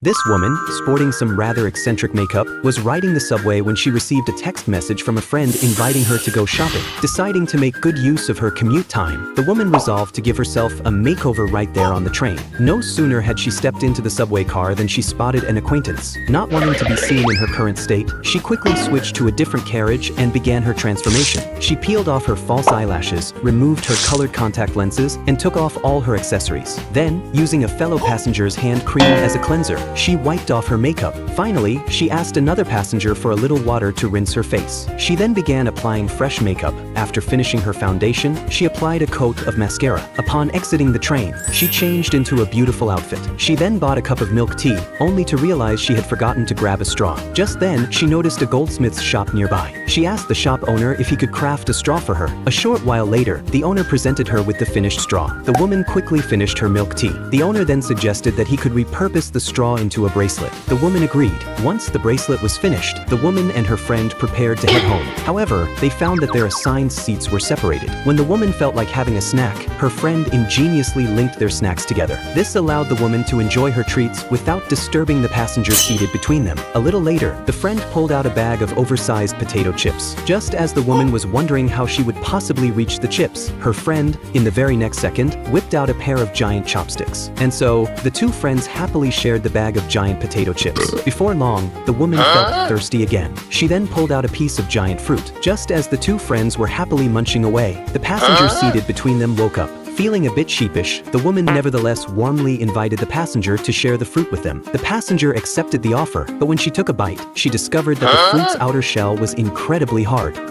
This woman, sporting some rather eccentric makeup, was riding the subway when she received a text message from a friend inviting her to go shopping. Deciding to make good use of her commute time, the woman resolved to give herself a makeover right there on the train. No sooner had she stepped into the subway car than she spotted an acquaintance. Not wanting to be seen in her current state, she quickly switched to a different carriage and began her transformation. She peeled off her false eyelashes, removed her colored contact lenses, and took off all her accessories. Then, using a fellow passenger's hand cream as a cleanser, she wiped off her makeup. Finally, she asked another passenger for a little water to rinse her face. She then began applying fresh makeup. After finishing her foundation, she applied a coat of mascara. Upon exiting the train, she changed into a beautiful outfit. She then bought a cup of milk tea, only to realize she had forgotten to grab a straw. Just then, she noticed a goldsmith's shop nearby. She asked the shop owner if he could craft a straw for her. A short while later, the owner presented her with the finished straw. The woman quickly finished her milk tea. The owner then suggested that he could repurpose the straw into a bracelet. The woman agreed. Once the bracelet was finished, the woman and her friend prepared to head home. However, they found that their assigned seats were separated. When the woman felt like having a snack, her friend ingeniously linked their snacks together. This allowed the woman to enjoy her treats without disturbing the passengers seated between them. A little later, the friend pulled out a bag of oversized potato chips. Just as the woman was wondering how she would possibly reach the chips, her friend, in the very next second, whipped out a pair of giant chopsticks. And so, the two friends happily shared the bag of giant potato chips. Before long, the woman felt thirsty again. She then pulled out a piece of giant fruit. Just as the two friends were happily munching away, the passenger seated between them woke up. Feeling a bit sheepish, the woman nevertheless warmly invited the passenger to share the fruit with them. The passenger accepted the offer, but when she took a bite, she discovered that the fruit's outer shell was incredibly hard.